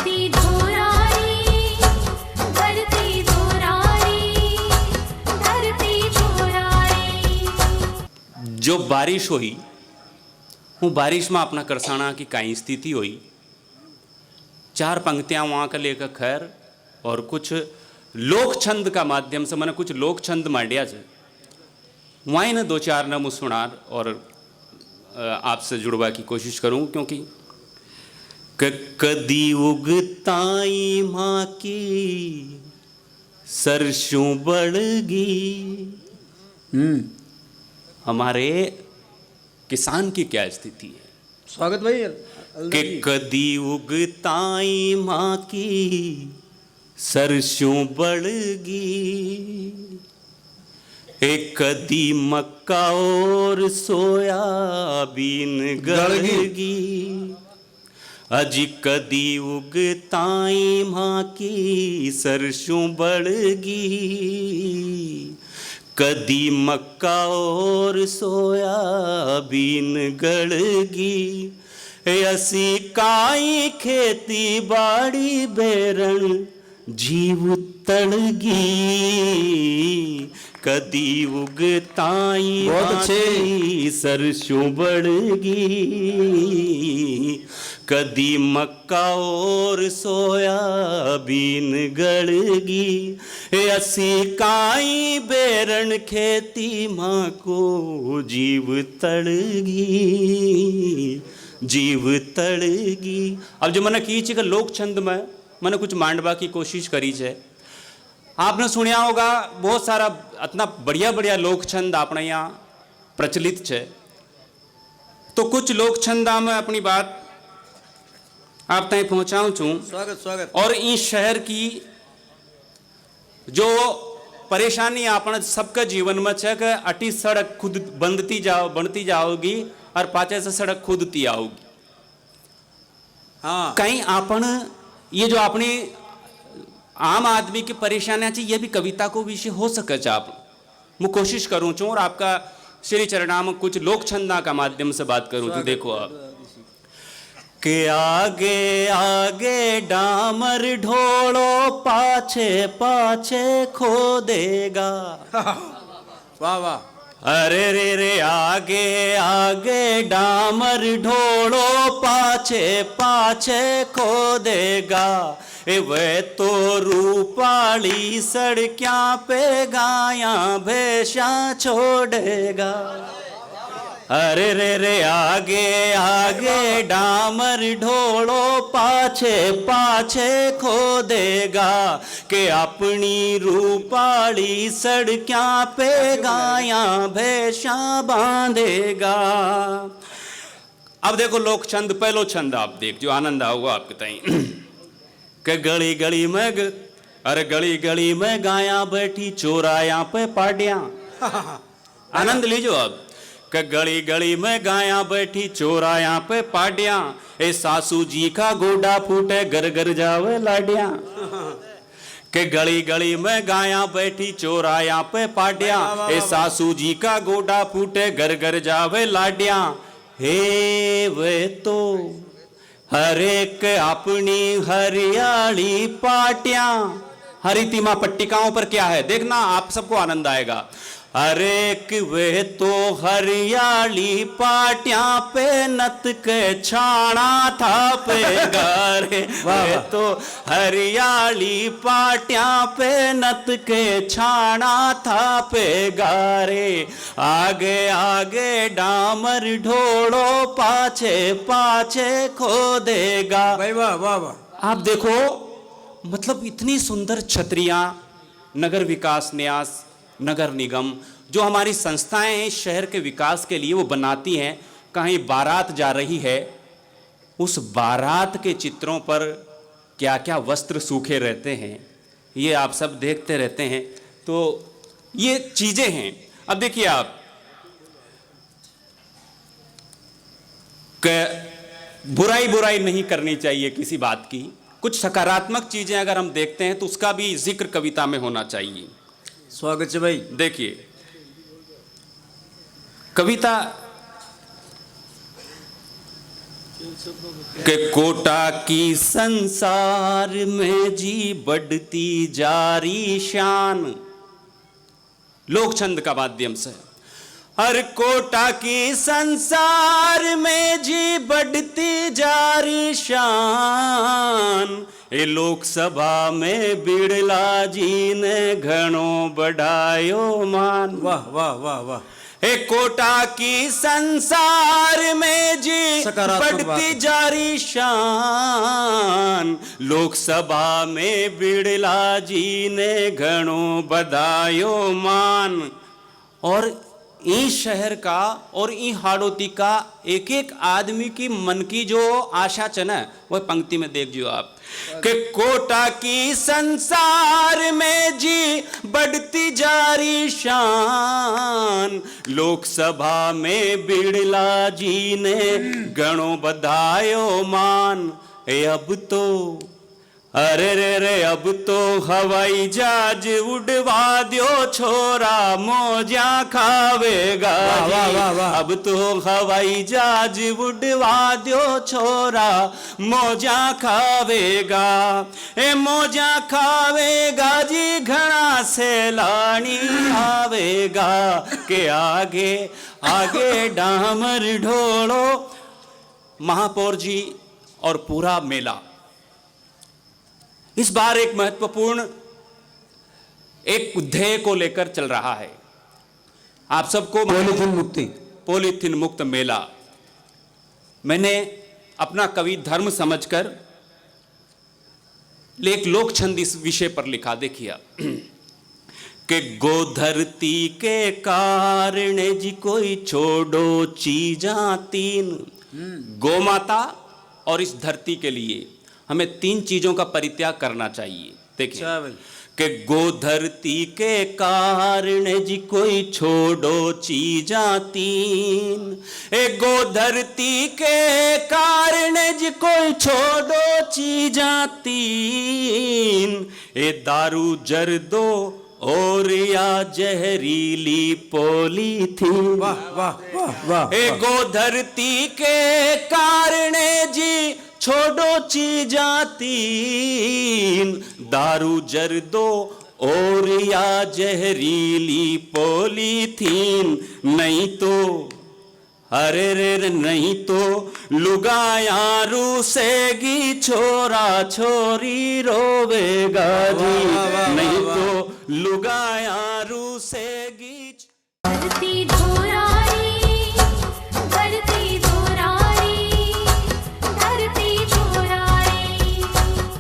धरती धोरारी, धरती धोरारी, धरती धोरारी। जो बारिश हुई हूँ बारिश में अपना करसाना की कई स्थिति हुई। चार पंक्तियां वहाँ का लेकर खैर और कुछ लोक छंद का माध्यम से मैंने कुछ लोक छंद मांडिया से वहीं न दो चार न सुनार और आपसे जुड़वा की कोशिश करूं क्योंकि कदी उगताई माँ की सरसों बढ़गी। हमारे किसान की क्या स्थिति है? स्वागत भाई। कि कदी उगताई माँ की सरसों बढ़गी, एक कदी मक्का और सोयाबीन गड़गी। अजी कदी उगताई माँ की सरसों बढ़गी, कदी मक्का और सोयाबीन गड़गी। असी काई खेती बाड़ी बेरन जीव तड़गी, कदी उगताई अच्छे सरसों बढ़गी, कदी मक्का और सोयाबीन गड़गी। असी काई बेरन खेती माँ को जीव तड़गी, जीव तड़गी। अब जो मैंने की कि लोक छंद में मैंने कुछ मांडवा की कोशिश करी है। आपने सुनिया होगा बहुत सारा इतना बढ़िया बढ़िया लोक छंद अपने यहाँ प्रचलित है। तो कुछ लोक छंदा में अपनी बात आप तक पहुँचाऊँ छूँ। स्वागत स्वागत। और इस शहर की जो परेशानी अपने सबके जीवन में है कि अटी सड़क खुद बनती जाओगी और पाचे से सड़क खुदती आओगी। हाँ कहीं अपन ये जो अपनी आम आदमी की परेशानियां चाहिए ये भी कविता को विषय हो सके आप मैं कोशिश करूँ छूँ और आपका श्री चरणाम कुछ लोक छंदा का माध्यम से बात करूँ तो देखो आप के आगे आगे डामर ढोलो पाछे पाछे खो देगा। वाह वाह। अरे रे रे आगे आगे डामर ढोलो पाछे पाछे खो देगा। वे तो रूपाली सड़कियां पे गाया भैंसा छोड़ेगा। अरे रे रे आगे आगे डामर ढोलो पाछे पाछे खो देगा कि अपनी रूपाली सड़कियां पे गाया भैंसा बांधेगा। अब देखो लोक छंद पहलो छंद आप देख जो आनंद आओगा आपके ताई कि गली गली में अरे गली गली में गाया बैठी चोराया पे पाडिया। आनंद लीजिए अब कि गली गली में गाया बैठी चोराया पे पाडिया। ए सासू जी का गोडा फूटे घर घर जावे लाडिया। कि गली गली में गाया बैठी चोराया पे पाडिया। ए सासू जी का गोडा फूटे घर घर जावे लाडिया। हे वे तो हर एक अपनी हरियाली पाटियां। हरितिमा पट्टिकाओं पर क्या है देखना आप सबको आनंद आएगा। हर एक वे तो हरियाली पाटियां पे नत के छाना था पे गारे। वे तो हरियाली पाटियां पे नत के छाना था पे गारे। आगे आगे डामर ढोलो पाछे पाछे खो देगा। भाई वाह वाह वाह। आप देखो मतलब इतनी सुंदर छतरियां नगर विकास न्यास नगर निगम जो हमारी संस्थाएं हैं शहर के विकास के लिए वो बनाती हैं। कहीं बारात जा रही है उस बारात के चित्रों पर क्या क्या वस्त्र सूखे रहते हैं ये आप सब देखते रहते हैं। तो ये चीजें हैं। अब देखिए आप बुराई बुराई नहीं करनी चाहिए किसी बात की। कुछ सकारात्मक चीजें अगर हम देखते हैं तो उसका भी जिक्र कविता में होना चाहिए। स्वागत है भाई। देखिए कविता कि कोटा की संसार में जी बढ़ती जा रही शान, लोक छंद का माध्यम से। हर कोटा की संसार में जी बढ़ती जा रही शान, ए लोकसभा में बिड़ला जी ने घणो बढ़ायो मान। वाह वाह वाह वाह। ए कोटा की संसार में जी सकारात्मक बढ़ती बात। जा रही शान, लोकसभा में बिड़ला जी ने घणो बधायो मान। और ई शहर का और ई हाड़ोती का एक एक आदमी की मन की जो आशा चना वह पंक्ति में देख जियो आप कि कोटा की संसार में जी बढ़ती जा रही शान, लोकसभा में बिड़ला जी ने घणो बधायो मान। ए अब तो अरे रे रे अब तो हवाई जहाज उड़वा दियो छोरा मौजा खावेगा वाह, वाह, वाह, वाह। अब तो हवाई जहाज उड़वा दियो छोरा मौजा खावेगा। ए मौजा खावेगा जी घना सैलानी आवेगा के आगे आगे डामर ढोलो। महापौर जी और पूरा मेला इस बार एक महत्वपूर्ण एक ध्येय को लेकर चल रहा है। आप सबको पॉलीथिन मुक्ति। पॉलीथिन मुक्त मेला। मैंने अपना कवि धर्म समझकर एक लोक छंद इस विषय पर लिखा, देखिए कि गोधरती के कारण जी कोई छोड़ो चीजा तीन। गौ माता और इस धरती के लिए हमें तीन चीजों का परित्याग करना चाहिए। देखिए कि गोधरती के कारण जी कोई छोड़ो चीजा तीन। ए गोधरती के कारण जी कोई छोड़ो चीजा तीन। ए दारू जर्दो और या जहरीली पॉलीथीन। वाह वाह वाह वाह। ए गोधरती के कारण जी छोड़ो चीजा तीन। दारू जर्दो और या जहरीली पॉलीथीन। नहीं तो अरे रे नहीं तो लुगाया रूसेगी छोरा छोरी रोवेगा जी। नहीं तो लुगाया रूसेगी।